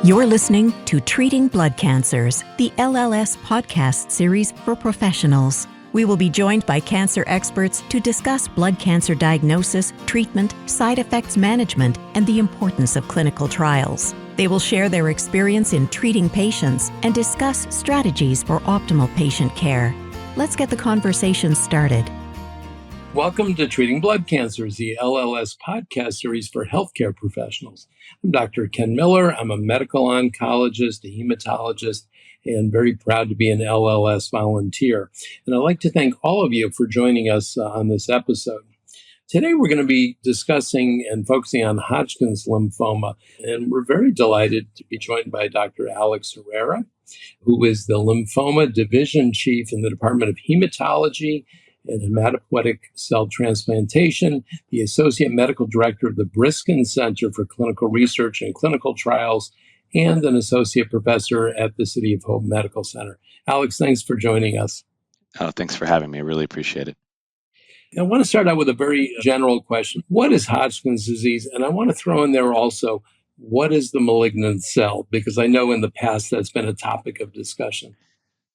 You're listening to Treating Blood Cancers, the LLS podcast series for professionals. We will be joined by cancer experts to discuss blood cancer diagnosis, treatment, side effects management, and the importance of clinical trials. They will share their experience in treating patients and discuss strategies for optimal patient care. Let's get the conversation started. Welcome to Treating Blood Cancers, the LLS podcast series for healthcare professionals. I'm Dr. Ken Miller. I'm a medical oncologist, a hematologist, and very proud to be an LLS volunteer. And I'd like to thank all of you for joining us on this episode. Today, we're going to be discussing and focusing on Hodgkin's lymphoma. And we're very delighted to be joined by Dr. Alex Herrera, who is the lymphoma division chief in the Department of Hematology and Hematopoietic Cell Transplantation, the Associate Medical Director of the Briskin Center for Clinical Research and Clinical Trials, and an Associate Professor at the City of Hope Medical Center. Alex, thanks for joining us. Oh, thanks for having me. I really appreciate it. I want to start out with a very general question. What is Hodgkin's disease? And I want to throw in there also, what is the malignant cell? Because I know in the past that's been a topic of discussion.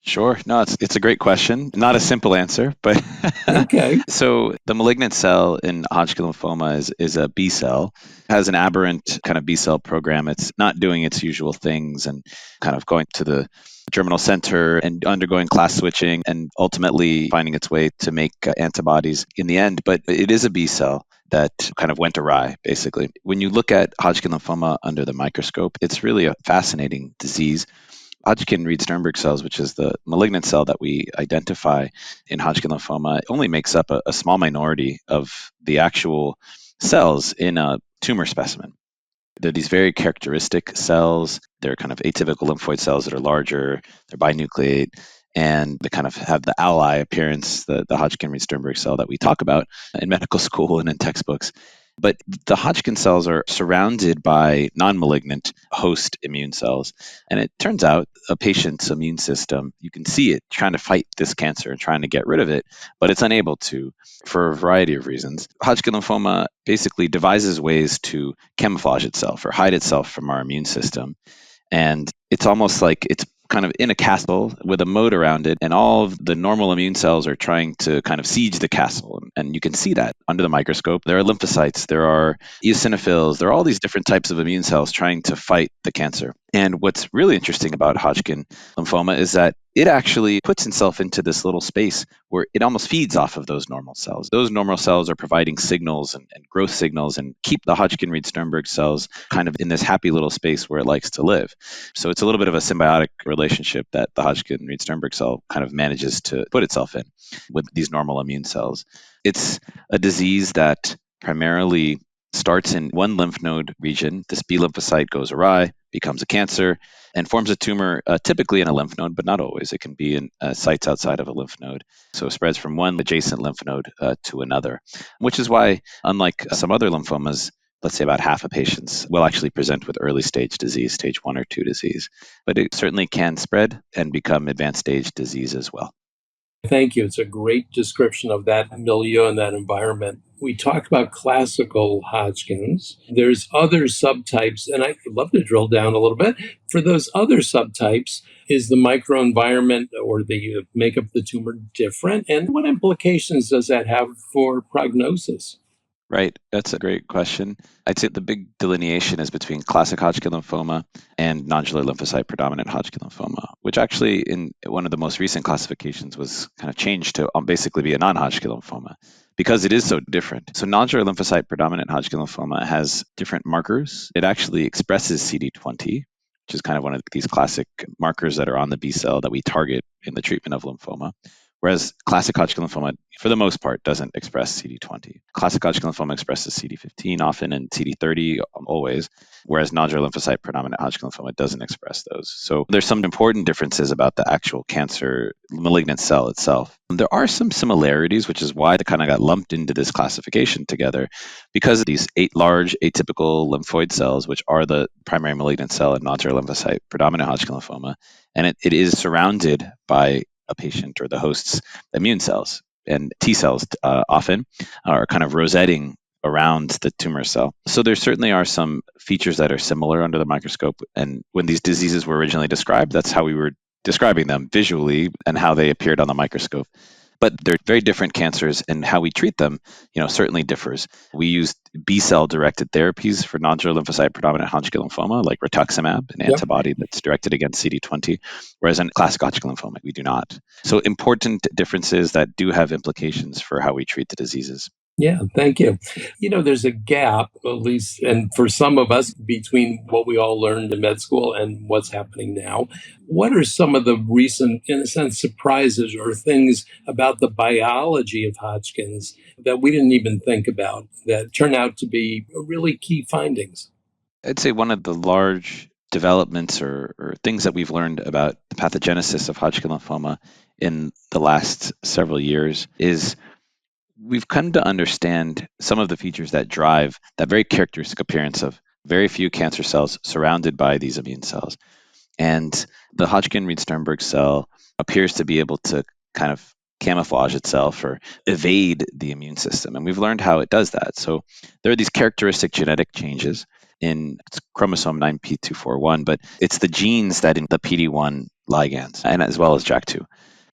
Sure. No, it's a great question. Not a simple answer, but Okay. So the malignant cell in Hodgkin lymphoma is a B cell, has an aberrant kind of B cell program. It's not doing its usual things and kind of going to the germinal center and undergoing class switching and ultimately finding its way to make antibodies in the end. But it is a B cell that kind of went awry, basically. When you look at Hodgkin lymphoma under the microscope, it's really a fascinating disease. Hodgkin Reed-Sternberg cells, which is the malignant cell that we identify in Hodgkin lymphoma, only makes up a small minority of the actual cells in a tumor specimen. They're these very characteristic cells. They're kind of atypical lymphoid cells that are larger, they're binucleate, and they kind of have the ally appearance, the Hodgkin Reed-Sternberg cell that we talk about in medical school and in textbooks. But the Hodgkin cells are surrounded by non-malignant host immune cells. And it turns out a patient's immune system, you can see it trying to fight this cancer and trying to get rid of it, but it's unable to for a variety of reasons. Hodgkin lymphoma basically devises ways to camouflage itself or hide itself from our immune system. And it's almost like it's kind of in a castle with a moat around it, and all of the normal immune cells are trying to kind of siege the castle. And you can see that under the microscope. There are lymphocytes, there are eosinophils, there are all these different types of immune cells trying to fight the cancer. And what's really interesting about Hodgkin lymphoma is that it actually puts itself into this little space where it almost feeds off of those normal cells. Those normal cells are providing signals and growth signals and keep the Hodgkin Reed-Sternberg cells kind of in this happy little space where it likes to live. So it's a little bit of a symbiotic relationship that the Hodgkin Reed-Sternberg cell kind of manages to put itself in with these normal immune cells. It's a disease that primarily starts in one lymph node region. This B lymphocyte goes awry, becomes a cancer, and forms a tumor, typically in a lymph node, but not always. It can be in sites outside of a lymph node. So it spreads from one adjacent lymph node to another, which is why, unlike some other lymphomas, let's say about half of patients will actually present with early stage disease, stage 1 or 2 disease. But it certainly can spread and become advanced stage disease as well. Thank you. It's a great description of that milieu and that environment. We talked about classical Hodgkin's. There's other subtypes, and I'd love to drill down a little bit. For those other subtypes, is the microenvironment or the makeup of the tumor different? And what implications does that have for prognosis? Right. That's a great question. I'd say the big delineation is between classic Hodgkin lymphoma and nodular lymphocyte predominant Hodgkin lymphoma, which actually in one of the most recent classifications was kind of changed to basically be a non-Hodgkin lymphoma because it is so different. So nodular lymphocyte predominant Hodgkin lymphoma has different markers. It actually expresses CD20, which is kind of one of these classic markers that are on the B cell that we target in the treatment of lymphoma. Whereas classic Hodgkin lymphoma, for the most part, doesn't express CD20. Classic Hodgkin lymphoma expresses CD15 often and CD30 always, whereas nodular lymphocyte predominant Hodgkin lymphoma doesn't express those. So there's some important differences about the actual cancer malignant cell itself. There are some similarities, which is why they kind of got lumped into this classification together, because of these 8 large atypical lymphoid cells, which are the primary malignant cell in nodular lymphocyte predominant Hodgkin lymphoma, and it is surrounded by a patient or the host's immune cells. And T cells often are kind of rosetting around the tumor cell. So there certainly are some features that are similar under the microscope. And when these diseases were originally described, that's how we were describing them visually and how they appeared on the microscope. But they're very different cancers, and how we treat them, certainly differs. We use B-cell directed therapies for nodular lymphocyte predominant Hodgkin lymphoma, like rituximab, an Yep. antibody that's directed against CD20, whereas in classic Hodgkin lymphoma, we do not. So important differences that do have implications for how we treat the diseases. Yeah, thank you. There's a gap, at least, and for some of us, between what we all learned in med school and what's happening now. What are some of the recent, in a sense, surprises or things about the biology of Hodgkin's that we didn't even think about that turn out to be really key findings? I'd say one of the large developments or things that we've learned about the pathogenesis of Hodgkin lymphoma in the last several years is we've come to understand some of the features that drive that very characteristic appearance of very few cancer cells surrounded by these immune cells. And the Hodgkin Reed Sternberg cell appears to be able to kind of camouflage itself or evade the immune system. And we've learned how it does that. So there are these characteristic genetic changes in chromosome 9p241, but it's the genes that in the PD1 ligands and as well as JAK2.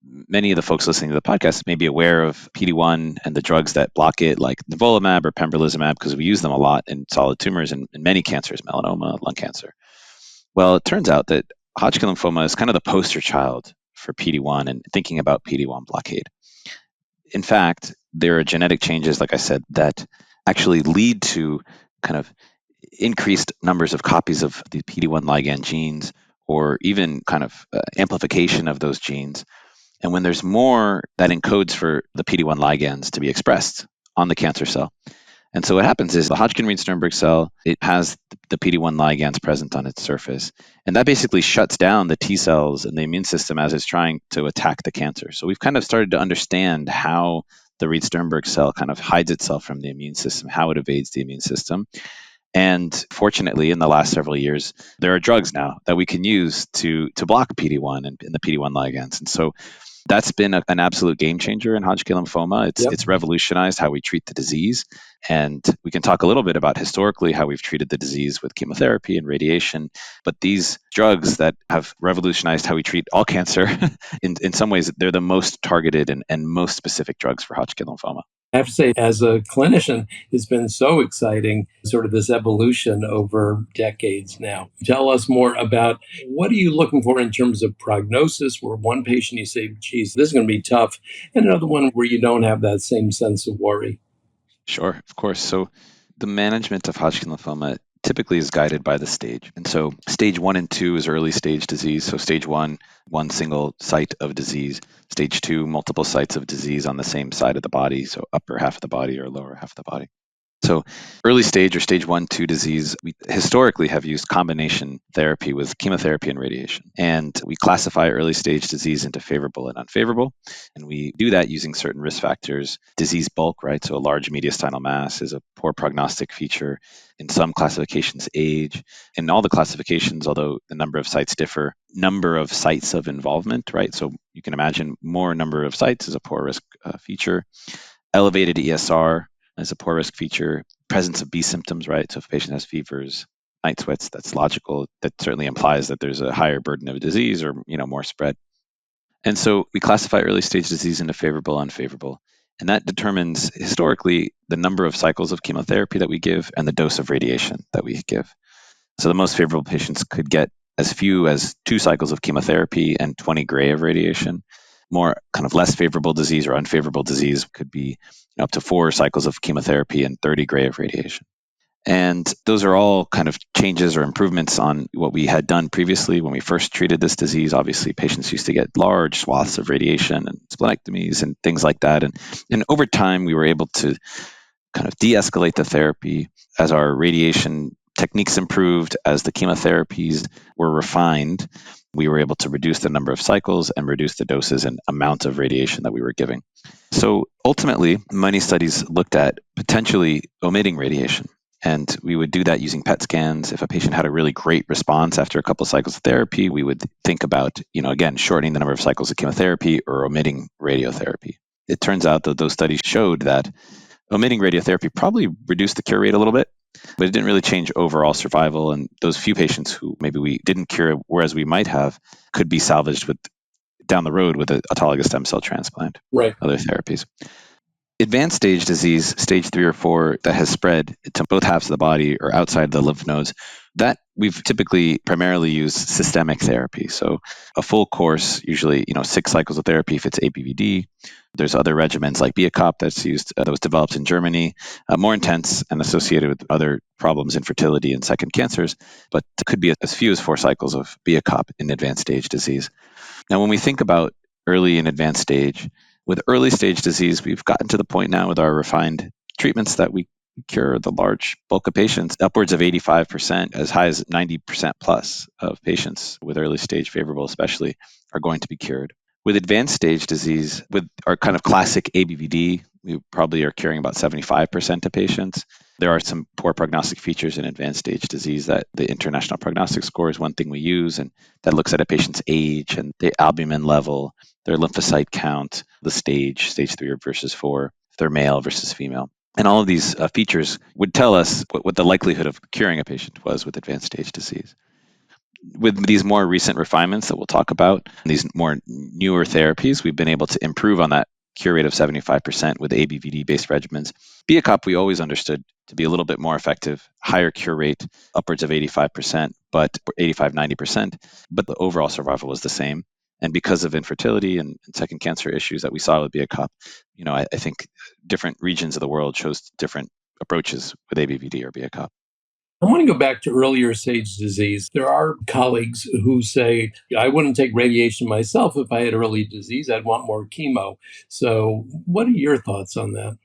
Many of the folks listening to the podcast may be aware of PD1 and the drugs that block it, like nivolumab or pembrolizumab, because we use them a lot in solid tumors and in many cancers, melanoma, lung cancer. Well, it turns out that Hodgkin lymphoma is kind of the poster child for PD1 and thinking about PD1 blockade. In fact, there are genetic changes, like I said, that actually lead to kind of increased numbers of copies of the PD1 ligand genes or even kind of amplification of those genes. And when there's more that encodes for the PD1 ligands to be expressed on the cancer cell. And so what happens is the Hodgkin Reed Sternberg cell, it has the PD1 ligands present on its surface. And that basically shuts down the T cells and the immune system as it's trying to attack the cancer. So we've kind of started to understand how the Reed Sternberg cell kind of hides itself from the immune system, how it evades the immune system. And fortunately, in the last several years, there are drugs now that we can use to block PD1 and the PD1 ligands. And so that's been an absolute game changer in Hodgkin lymphoma. Yep. It's revolutionized how we treat the disease. And we can talk a little bit about historically how we've treated the disease with chemotherapy and radiation. But these drugs that have revolutionized how we treat all cancer, in some ways, they're the most targeted and most specific drugs for Hodgkin lymphoma. I have to say, as a clinician, it's been so exciting, sort of this evolution over decades now. Tell us more about what are you looking for in terms of prognosis, where one patient you say, geez, this is going to be tough, and another one where you don't have that same sense of worry. Sure, of course. So the management of Hodgkin lymphoma typically is guided by the stage. And so stage 1 and 2 is early stage disease. So stage 1, one single site of disease. Stage 2, multiple sites of disease on the same side of the body. So upper half of the body or lower half of the body. So early stage or stage 1, 2 disease, we historically have used combination therapy with chemotherapy and radiation. And we classify early stage disease into favorable and unfavorable. And we do that using certain risk factors. Disease bulk, right? So a large mediastinal mass is a poor prognostic feature. In some classifications, age. In all the classifications, although the number of sites differ, number of sites of involvement, right? So you can imagine more number of sites is a poor risk feature. Elevated ESR is a poor risk feature. Presence of B symptoms, right? So if a patient has fevers, night sweats, that's logical. That certainly implies that there's a higher burden of disease or more spread. And so we classify early stage disease into favorable, unfavorable. And that determines historically the number of cycles of chemotherapy that we give and the dose of radiation that we give. So the most favorable patients could get as few as 2 cycles of chemotherapy and 20 gray of radiation. More kind of less favorable disease or unfavorable disease could be up to 4 cycles of chemotherapy and 30 gray of radiation. And those are all kind of changes or improvements on what we had done previously when we first treated this disease. Obviously, patients used to get large swaths of radiation and splenectomies and things like that. And over time, we were able to kind of de-escalate the therapy as our radiation techniques improved, as the chemotherapies were refined. We were able to reduce the number of cycles and reduce the doses and amount of radiation that we were giving. So ultimately, many studies looked at potentially omitting radiation. And we would do that using PET scans. If a patient had a really great response after a couple of cycles of therapy, we would think about, again, shortening the number of cycles of chemotherapy or omitting radiotherapy. It turns out that those studies showed that omitting radiotherapy probably reduced the cure rate a little bit, but it didn't really change overall survival. And those few patients who maybe we didn't cure, whereas we might have, could be salvaged with down the road with an autologous stem cell transplant, Right. other therapies. Advanced stage disease, stage 3 or 4, that has spread to both halves of the body or outside the lymph nodes, that we've typically primarily used systemic therapy. So a full course, usually 6 cycles of therapy if it's ABVD. There's other regimens like BIACOP that's used, that was developed in Germany, more intense and associated with other problems, infertility and second cancers, but it could be as few as 4 cycles of BIACOP in advanced stage disease. Now, when we think about early and advanced stage, with early stage disease, we've gotten to the point now with our refined treatments that we cure the large bulk of patients, upwards of 85%, as high as 90% plus of patients with early stage favorable, especially, are going to be cured. With advanced stage disease, with our kind of classic ABVD, we probably are curing about 75% of patients. There are some poor prognostic features in advanced stage disease that the International Prognostic Score is one thing we use, and that looks at a patient's age and the albumin level, their lymphocyte count, the stage 3 versus 4, if they're male versus female. And all of these features would tell us what the likelihood of curing a patient was with advanced stage disease. With these more recent refinements that we'll talk about, these more newer therapies, we've been able to improve on that cure rate of 75% with ABVD-based regimens. BIACOP we always understood to be a little bit more effective, higher cure rate, upwards of 85%, but 85, 90%, but the overall survival was the same. And because of infertility and second cancer issues that we saw with BIACOP, I think different regions of the world chose different approaches with ABVD or BIACOP. I want to go back to earlier stage disease. There are colleagues who say, I wouldn't take radiation myself if I had early disease. I'd want more chemo. So, what are your thoughts on that?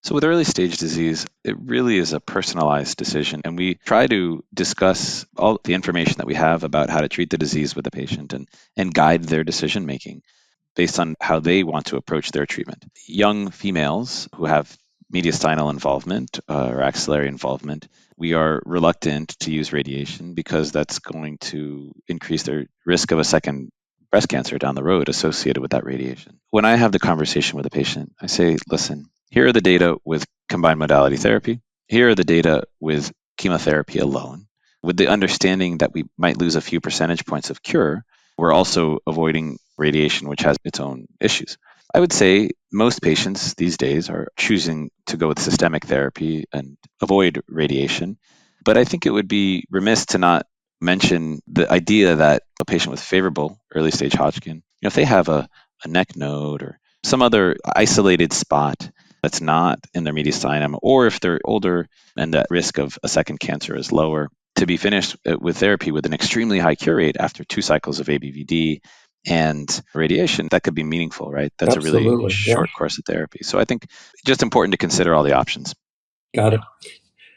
So, with early stage disease, it really is a personalized decision. And we try to discuss all the information that we have about how to treat the disease with the patient and guide their decision making based on how they want to approach their treatment. Young females who have mediastinal involvement or axillary involvement, we are reluctant to use radiation because that's going to increase their risk of a second breast cancer down the road associated with that radiation. When I have the conversation with a patient, I say, listen, here are the data with combined modality therapy. Here are the data with chemotherapy alone. With the understanding that we might lose a few percentage points of cure, we're also avoiding radiation, which has its own issues. I would say most patients these days are choosing to go with systemic therapy and avoid radiation. But I think it would be remiss to not mention the idea that a patient with favorable early stage Hodgkin, if they have a neck node or some other isolated spot that's not in their mediastinum, or if they're older and the risk of a second cancer is lower, to be finished with therapy with an extremely high cure rate after 2 cycles of ABVD and radiation, that could be meaningful, right? That's a really Absolutely. Yeah. short course of therapy. So I think it's just important to consider all the options. Got it.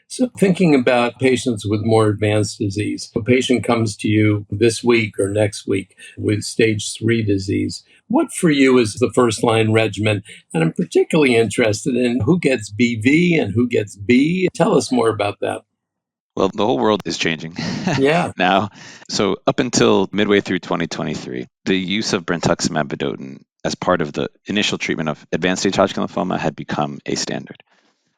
So, thinking about patients with more advanced disease, a patient comes to you this week or next week with stage 3 disease. What for you is the first line regimen? And I'm particularly interested in who gets BV and who gets B. Tell us more about that. Well, the whole world is changing Yeah. now. So up until midway through 2023, the use of brentuximab vedotin as part of the initial treatment of advanced stage Hodgkin lymphoma had become a standard.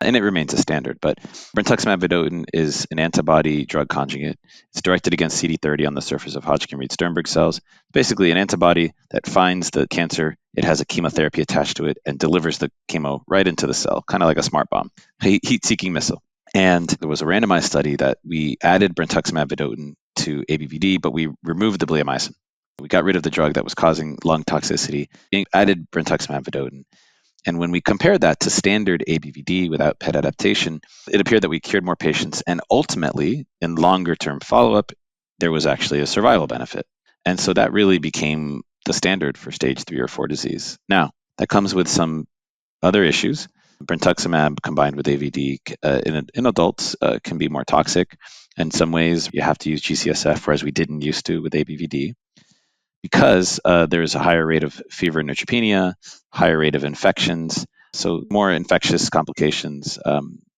And it remains a standard, but brentuximab vedotin is an antibody drug conjugate. It's directed against CD30 on the surface of Hodgkin-Reed-Sternberg cells. Basically, an antibody that finds the cancer, it has a chemotherapy attached to it, and delivers the chemo right into the cell, kind of like a smart bomb, heat-seeking missile. And there was a randomized study that we added brentuximab vedotin to ABVD, but we removed the bleomycin. We got rid of the drug that was causing lung toxicity, and added brentuximab vedotin. And when we compared that to standard ABVD without PET adaptation, it appeared that we cured more patients. And ultimately, in longer term follow up, there was actually a survival benefit. And so that really became the standard for stage 3 or 4 disease. Now, that comes with some other issues. Brentuximab combined with AVD in adults can be more toxic. In some ways, you have to use GCSF, whereas we didn't used to with ABVD, because there's a higher rate of fever and neutropenia, higher rate of infections, so more infectious complications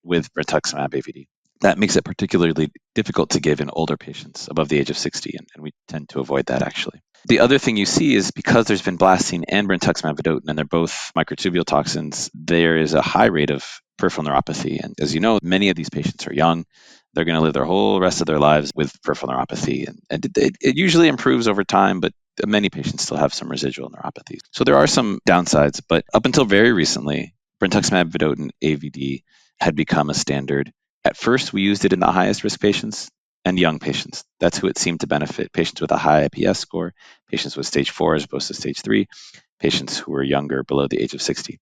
with brentuximab AVD. That makes it particularly difficult to give in older patients above the age of 60, and we tend to avoid that actually. The other thing you see is because there's been blasting and brentuximab vedotin, and they're both microtubule toxins, there is a high rate of peripheral neuropathy. And as you know, many of these patients are young. They're going to live their whole rest of their lives with peripheral neuropathy. And it usually improves over time, but many patients still have some residual neuropathy. So there are some downsides, but up until very recently, brentuximab vedotin AVD had become a standard. At first, we used it in the highest risk patients and young patients. That's who it seemed to benefit. Patients with a high IPS score, patients with stage 4 as opposed to stage 3, patients who were younger, below the age of 60.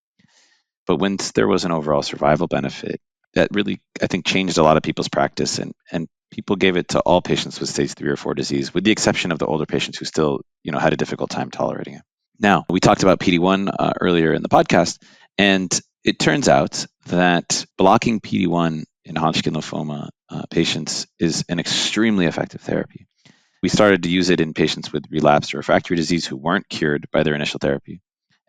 But once there was an overall survival benefit, that really, I think, changed a lot of people's practice, and people gave it to all patients with stage 3 or 4 disease, with the exception of the older patients who still, had a difficult time tolerating it. Now, we talked about PD-1 earlier in the podcast, and it turns out that blocking PD-1 in Hodgkin lymphoma patients is an extremely effective therapy. We started to use it in patients with relapsed or refractory disease who weren't cured by their initial therapy.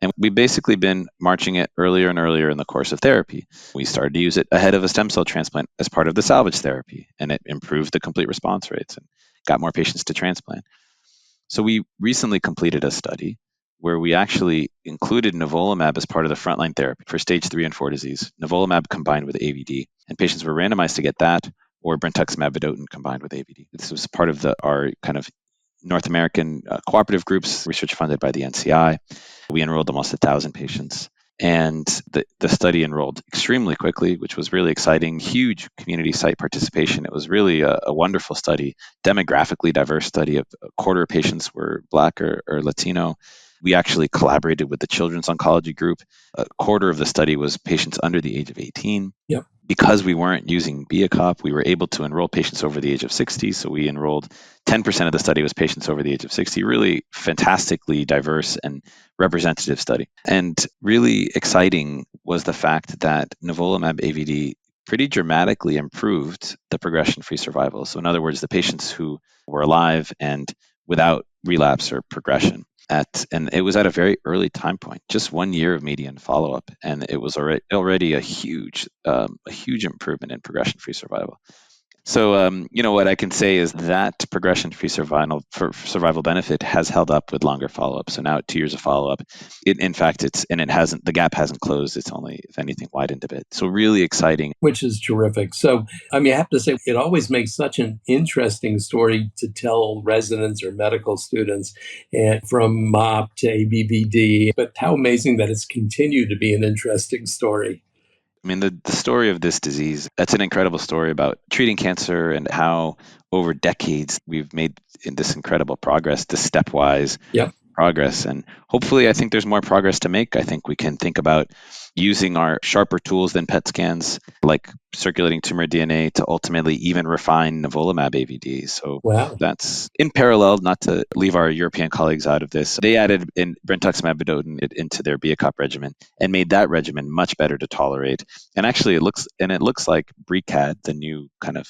And we've basically been marching it earlier and earlier in the course of therapy. We started to use it ahead of a stem cell transplant as part of the salvage therapy, and it improved the complete response rates and got more patients to transplant. So we recently completed a study where we actually included nivolumab as part of the frontline therapy for stage 3 and 4 disease, nivolumab combined with AVD, and patients were randomized to get that or brentuximab vedotin combined with AVD. This was part of our kind of North American cooperative groups, research funded by the NCI. We enrolled almost 1,000 patients. And the study enrolled extremely quickly, which was really exciting. Huge community site participation. It was really a wonderful study, demographically diverse study. A quarter of patients were Black or Latino. We actually collaborated with the Children's Oncology Group. A quarter of the study was patients under the age of 18. Yep. Because we weren't using BIACOP, we were able to enroll patients over the age of 60. So we enrolled 10% of the study was patients over the age of 60. Really fantastically diverse and representative study. And really exciting was the fact that nivolumab AVD pretty dramatically improved the progression-free survival. So in other words, the patients who were alive and without relapse or progression. And it was at a very early time point, just 1 year of median follow-up, and it was already a huge improvement in progression-free survival. So, what I can say is that progression-free survival benefit has held up with longer follow-up. So now at 2 years of follow-up, the gap hasn't closed. It's only, if anything, widened a bit. So really exciting. Which is terrific. So, I have to say, it always makes such an interesting story to tell residents or medical students, and from MOP to ABVD, but how amazing that it's continued to be an interesting story. The story of this disease, that's an incredible story about treating cancer and how over decades we've made this incredible progress, this stepwise progress. And hopefully, I think there's more progress to make. I think we can think about using our sharper tools than PET scans, like circulating tumor DNA, to ultimately even refine nivolumab AVD. So that's in parallel, not to leave our European colleagues out of this. They added in brentuximab vedotin into their BIACOP regimen and made that regimen much better to tolerate. And actually, it looks like BRICAD, the new kind of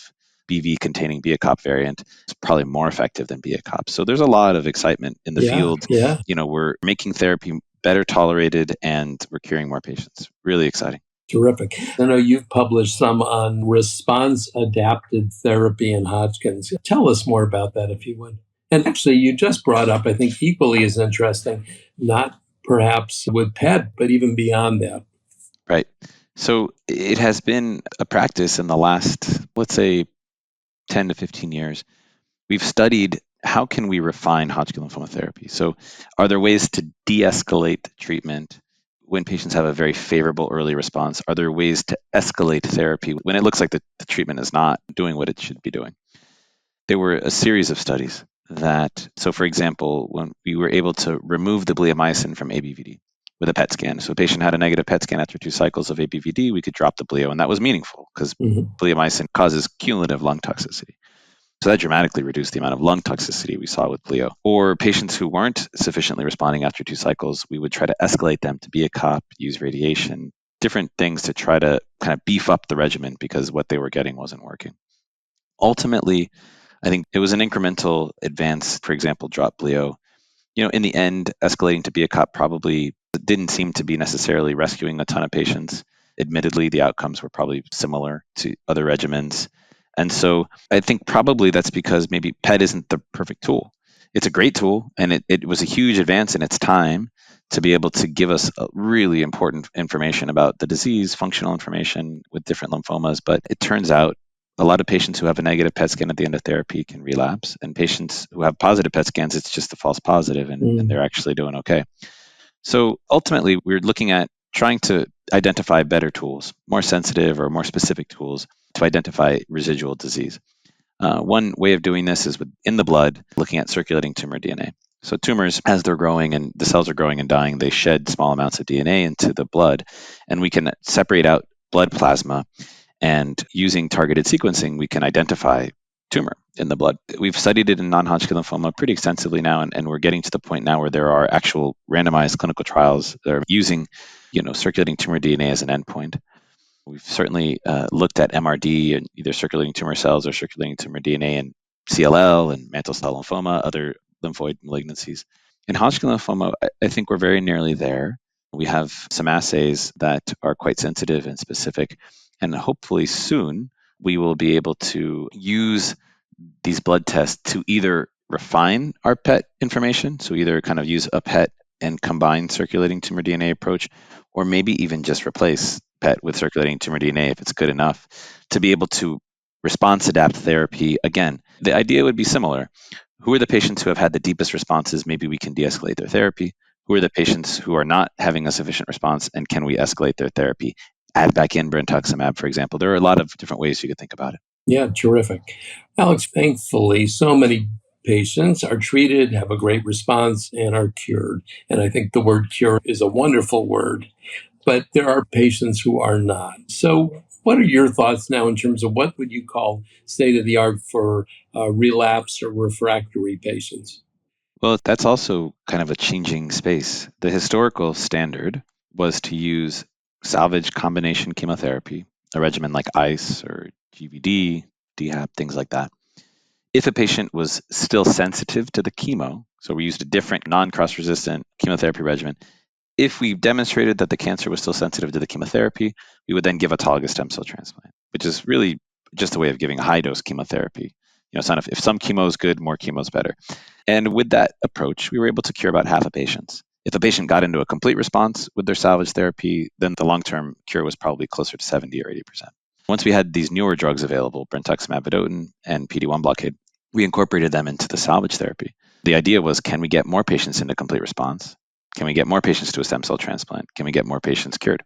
BV containing BIACOP variant, is probably more effective than BIACOP. So there's a lot of excitement in the field. Yeah. We're making therapy better tolerated and we're curing more patients. Really exciting. Terrific. I know you've published some on response-adapted therapy in Hodgkin's. Tell us more about that, if you would. And actually, you just brought up, I think, equally as interesting, not perhaps with PET, but even beyond that. Right. So it has been a practice in the last, let's say, 10 to 15 years. We've studied how can we refine Hodgkin lymphoma therapy. So are there ways to de-escalate treatment when patients have a very favorable early response? Are there ways to escalate therapy when it looks like the treatment is not doing what it should be doing? There were a series of studies so for example, when we were able to remove the bleomycin from ABVD with a PET scan. So a patient had a negative PET scan after 2 cycles of ABVD, we could drop the bleo, and that was meaningful because bleomycin causes cumulative lung toxicity. So that dramatically reduced the amount of lung toxicity we saw with bleo. Or patients who weren't sufficiently responding after 2 cycles, we would try to escalate them to BIACOP, use radiation, different things to try to kind of beef up the regimen because what they were getting wasn't working. Ultimately, I think it was an incremental advance, for example, drop bleo. In the end, escalating to BIACOP probably didn't seem to be necessarily rescuing a ton of patients. Admittedly, the outcomes were probably similar to other regimens. And so I think probably that's because maybe PET isn't the perfect tool. it's a great tool, and it was a huge advance in its time to be able to give us really important information about the disease, functional information with different lymphomas. But it turns out a lot of patients who have a negative PET scan at the end of therapy can relapse, and patients who have positive PET scans, it's just a false positive, and they're actually doing okay. So ultimately, we're looking at trying to identify better tools, more sensitive or more specific tools to identify residual disease. One way of doing this is in the blood, looking at circulating tumor DNA. So tumors, as they're growing and the cells are growing and dying, they shed small amounts of DNA into the blood, and we can separate out blood plasma. And using targeted sequencing, we can identify tumor in the blood. We've studied it in non-Hodgkin lymphoma pretty extensively now, and we're getting to the point now where there are actual randomized clinical trials that are using, circulating tumor DNA as an endpoint. We've certainly looked at MRD and either circulating tumor cells or circulating tumor DNA in CLL and mantle cell lymphoma, other lymphoid malignancies. In Hodgkin lymphoma, I think we're very nearly there. We have some assays that are quite sensitive and specific, and hopefully soon we will be able to use these blood tests to either refine our PET information, so either kind of use a PET and combine circulating tumor DNA approach, or maybe even just replace PET with circulating tumor DNA if it's good enough to be able to response adapt therapy. Again, the idea would be similar. Who are the patients who have had the deepest responses? Maybe we can de-escalate their therapy. Who are the patients who are not having a sufficient response, and can we escalate their therapy? Add back in brentuximab, for example. There are a lot of different ways you could think about it. Yeah, terrific. Alex, thankfully, so many patients are treated, have a great response, and are cured. And I think the word cure is a wonderful word, but there are patients who are not. So what are your thoughts now in terms of what would you call state of the art for relapse or refractory patients? Well, that's also kind of a changing space. The historical standard was to use salvage combination chemotherapy, a regimen like ICE or GVD, DHAP, things like that. If a patient was still sensitive to the chemo, so we used a different non-cross resistant chemotherapy regimen, if we demonstrated that the cancer was still sensitive to the chemotherapy, we would then give autologous stem cell transplant, which is really just a way of giving a high dose chemotherapy. It's not if some chemo is good, more chemo is better. And with that approach, we were able to cure about half of patients. If a patient got into a complete response with their salvage therapy, then the long-term cure was probably closer to 70 or 80%. Once we had these newer drugs available, brentuximab vedotin and PD-1 blockade, we incorporated them into the salvage therapy. The idea was, can we get more patients into complete response? Can we get more patients to a stem cell transplant? Can we get more patients cured?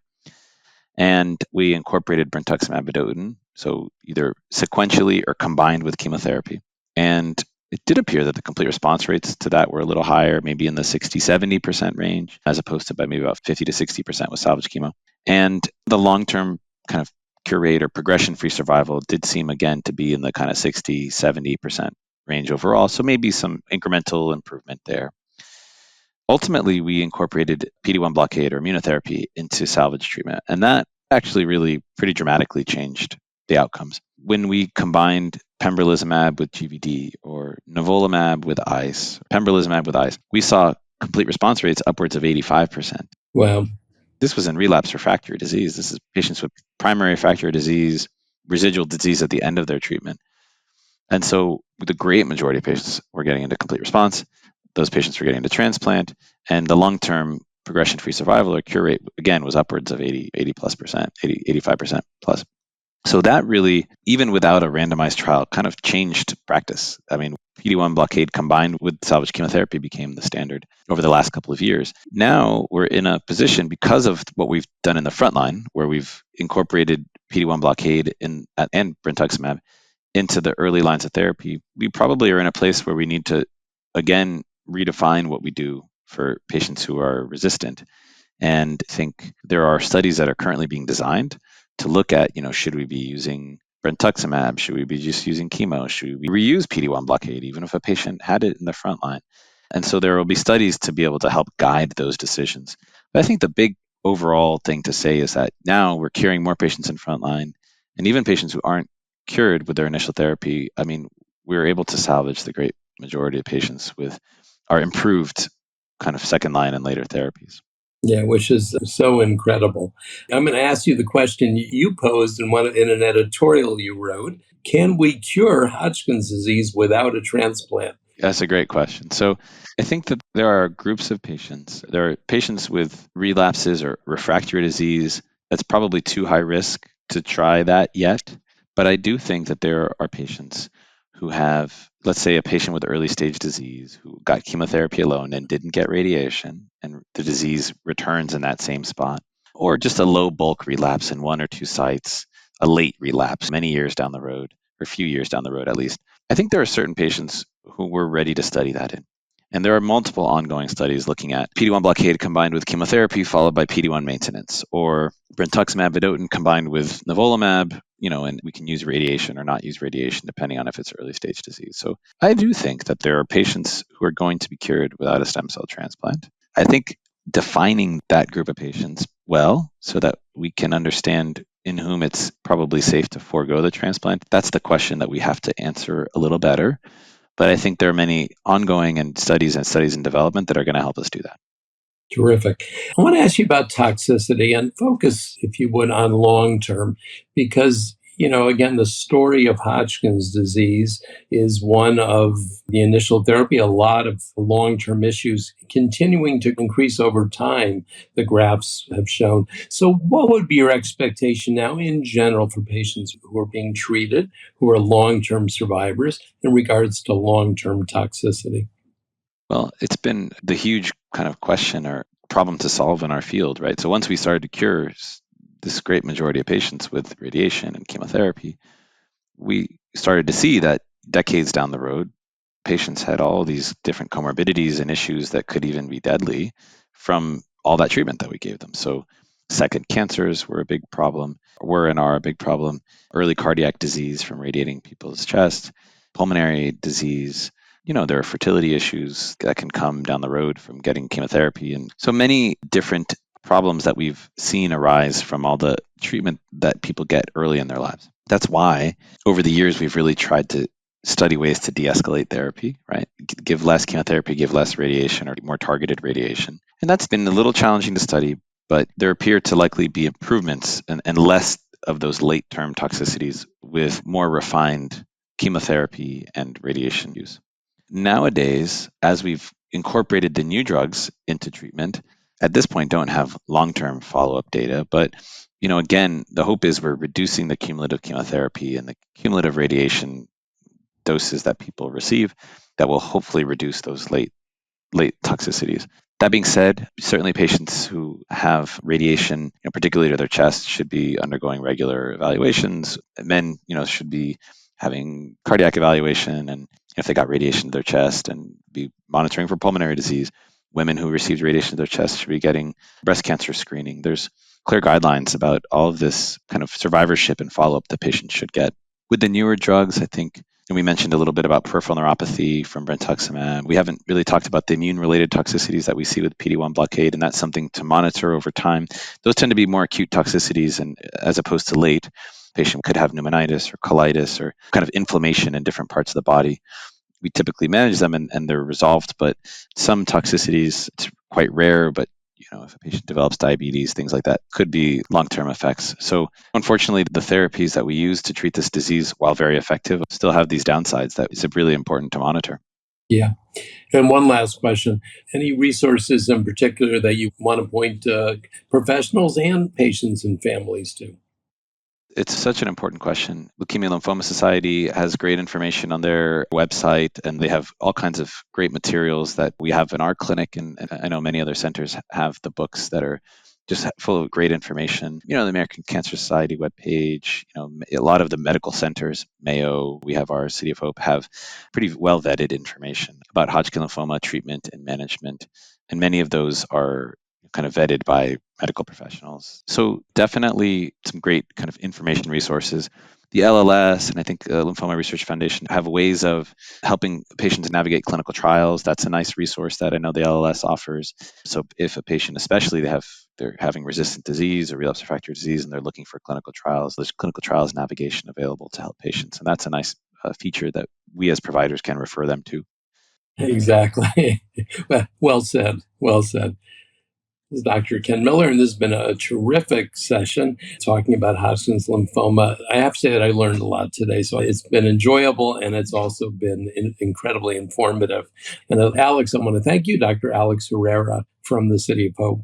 And we incorporated brentuximab vedotin, so either sequentially or combined with chemotherapy. And it did appear that the complete response rates to that were a little higher, maybe in the 60-70% range, as opposed to by maybe about 50 to 60% with salvage chemo. And the long-term kind of cure rate or progression-free survival did seem again to be in the kind of 60-70% range overall. So maybe some incremental improvement there. Ultimately, we incorporated PD-1 blockade or immunotherapy into salvage treatment, and that actually really pretty dramatically changed the outcomes. When we combined pembrolizumab with GVD or nivolumab with ICE, pembrolizumab with ICE, we saw complete response rates upwards of 85%. Wow. This was in relapse refractory disease. This is patients with primary refractory disease, residual disease at the end of their treatment. And so the great majority of patients were getting into complete response. Those patients were getting into transplant, and the long-term progression-free survival or cure rate, again, was upwards of 80 plus percent, 85% plus. So that really, even without a randomized trial, kind of changed practice. I mean, PD-1 blockade combined with salvage chemotherapy became the standard over the last couple of years. Now we're in a position, because of what we've done in the frontline, where we've incorporated PD-1 blockade and brentuximab into the early lines of therapy, we probably are in a place where we need to, again, redefine what we do for patients who are resistant. And I think there are studies that are currently being designed to look at, should we be using brentuximab? Should we be just using chemo? Should we reuse PD-1 blockade, even if a patient had it in the front line? And so there will be studies to be able to help guide those decisions. But I think the big overall thing to say is that now we're curing more patients in frontline, and even patients who aren't cured with their initial therapy. I mean, we're able to salvage the great majority of patients with our improved kind of second line and later therapies. Yeah, which is so incredible. I'm going to ask you the question you posed in an editorial you wrote. Can we cure Hodgkin's disease without a transplant? That's a great question. So I think that there are groups of patients. There are patients with relapses or refractory disease that's probably too high risk to try that yet. But I do think that there are patients who have, let's say, a patient with early stage disease who got chemotherapy alone and didn't get radiation, and the disease returns in that same spot, or just a low bulk relapse in one or two sites, a late relapse many years down the road, or a few years down the road at least. I think there are certain patients who we're ready to study that in. And there are multiple ongoing studies looking at PD-1 blockade combined with chemotherapy followed by PD-1 maintenance, or brentuximab vedotin combined with nivolumab, and we can use radiation or not use radiation depending on if it's early stage disease. So I do think that there are patients who are going to be cured without a stem cell transplant. I think defining that group of patients well so that we can understand in whom it's probably safe to forego the transplant, that's the question that we have to answer a little better. But I think there are many ongoing studies in development that are going to help us do that. Terrific. I want to ask you about toxicity and focus, if you would, on long term, because, again, the story of Hodgkin's disease is one of the initial therapy, a lot of long term issues continuing to increase over time, the graphs have shown. So, what would be your expectation now in general for patients who are being treated, who are long term survivors, in regards to long term toxicity? Well, it's been the huge kind of question or problem to solve in our field, right? So once we started to cure this great majority of patients with radiation and chemotherapy, we started to see that decades down the road, patients had all these different comorbidities and issues that could even be deadly from all that treatment that we gave them. So second cancers were a big problem, were and are a big problem. Early cardiac disease from radiating people's chest, pulmonary disease. There are fertility issues that can come down the road from getting chemotherapy. And so many different problems that we've seen arise from all the treatment that people get early in their lives. That's why over the years, we've really tried to study ways to de-escalate therapy, right? Give less chemotherapy, give less radiation or more targeted radiation. And that's been a little challenging to study, but there appear to likely be improvements and less of those late-term toxicities with more refined chemotherapy and radiation use. Nowadays, as we've incorporated the new drugs into treatment, at this point don't have long-term follow-up data, but again, the hope is we're reducing the cumulative chemotherapy and the cumulative radiation doses that people receive that will hopefully reduce those late toxicities. That being said, certainly patients who have radiation, particularly to their chest, should be undergoing regular evaluations. Men, should be having cardiac evaluation, and if they got radiation to their chest, and be monitoring for pulmonary disease. Women who received radiation to their chest should be getting breast cancer screening. There's clear guidelines about all of this kind of survivorship and follow-up that patients should get. With the newer drugs, I think, and we mentioned a little bit about peripheral neuropathy from brentuximab. We haven't really talked about the immune-related toxicities that we see with PD-1 blockade, and that's something to monitor over time. Those tend to be more acute toxicities, and as opposed to late, patient could have pneumonitis or colitis or kind of inflammation in different parts of the body. We typically manage them and they're resolved, but some toxicities, it's quite rare, but if a patient develops diabetes, things like that could be long-term effects. So unfortunately, the therapies that we use to treat this disease, while very effective, still have these downsides that is really important to monitor. Yeah. And one last question. Any resources in particular that you want to point professionals and patients and families to? It's such an important question. Leukemia Lymphoma Society has great information on their website, and they have all kinds of great materials that we have in our clinic. And I know many other centers have the books that are just full of great information. The American Cancer Society webpage, a lot of the medical centers, Mayo, we have our City of Hope, have pretty well vetted information about Hodgkin lymphoma treatment and management. And many of those are kind of vetted by medical professionals. So definitely some great kind of information resources. The LLS and I think the Lymphoma Research Foundation have ways of helping patients navigate clinical trials. That's a nice resource that I know the LLS offers. So if a patient, especially they're having resistant disease or relapse refractory disease and they're looking for clinical trials, there's clinical trials navigation available to help patients. And that's a nice feature that we as providers can refer them to. Exactly. Well said. Well said. This is Dr. Ken Miller, and this has been a terrific session talking about Hodgkin's lymphoma. I have to say that I learned a lot today, so it's been enjoyable, and it's also been incredibly informative. And Alex, I want to thank you, Dr. Alex Herrera from the City of Hope.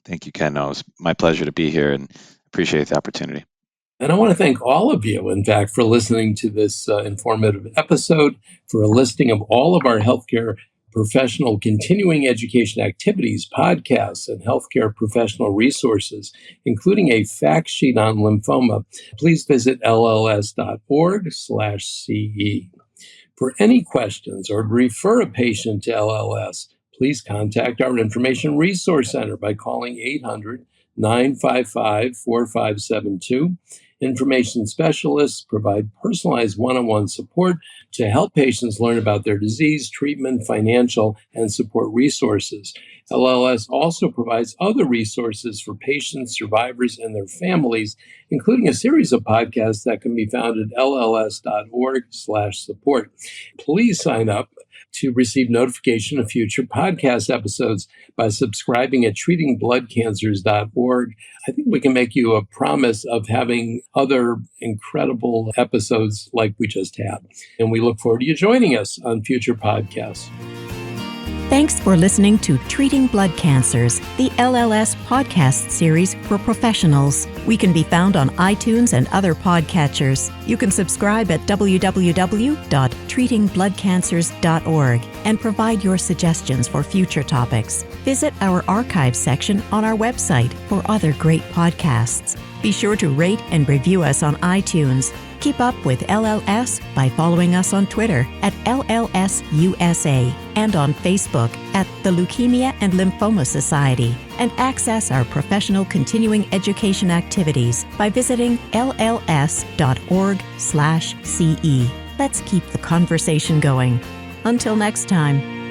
Thank you, Ken. No, it's my pleasure to be here and appreciate the opportunity. And I want to thank all of you, in fact, for listening to this informative episode, for a listing of all of our healthcare professional continuing education activities, podcasts, and healthcare professional resources, including a fact sheet on lymphoma. Please visit lls.org/CE. For any questions or to refer a patient to LLS, please contact our Information Resource Center by calling 800-955-4572. Information specialists provide personalized one-on-one support to help patients learn about their disease, treatment, financial, and support resources. LLS also provides other resources for patients, survivors, and their families, including a series of podcasts that can be found at lls.org/support. Please sign up to receive notification of future podcast episodes by subscribing at treatingbloodcancers.org. I think we can make you a promise of having other incredible episodes like we just had. And we look forward to you joining us on future podcasts. Thanks for listening to Treating Blood Cancers, the LLS podcast series for professionals. We can be found on iTunes and other podcatchers. You can subscribe at www.treatingbloodcancers.org and provide your suggestions for future topics. Visit our archives section on our website for other great podcasts. Be sure to rate and review us on iTunes. Keep up with LLS by following us on Twitter at LLSUSA and on Facebook at the Leukemia and Lymphoma Society, and access our professional continuing education activities by visiting lls.org/CE. Let's keep the conversation going. Until next time.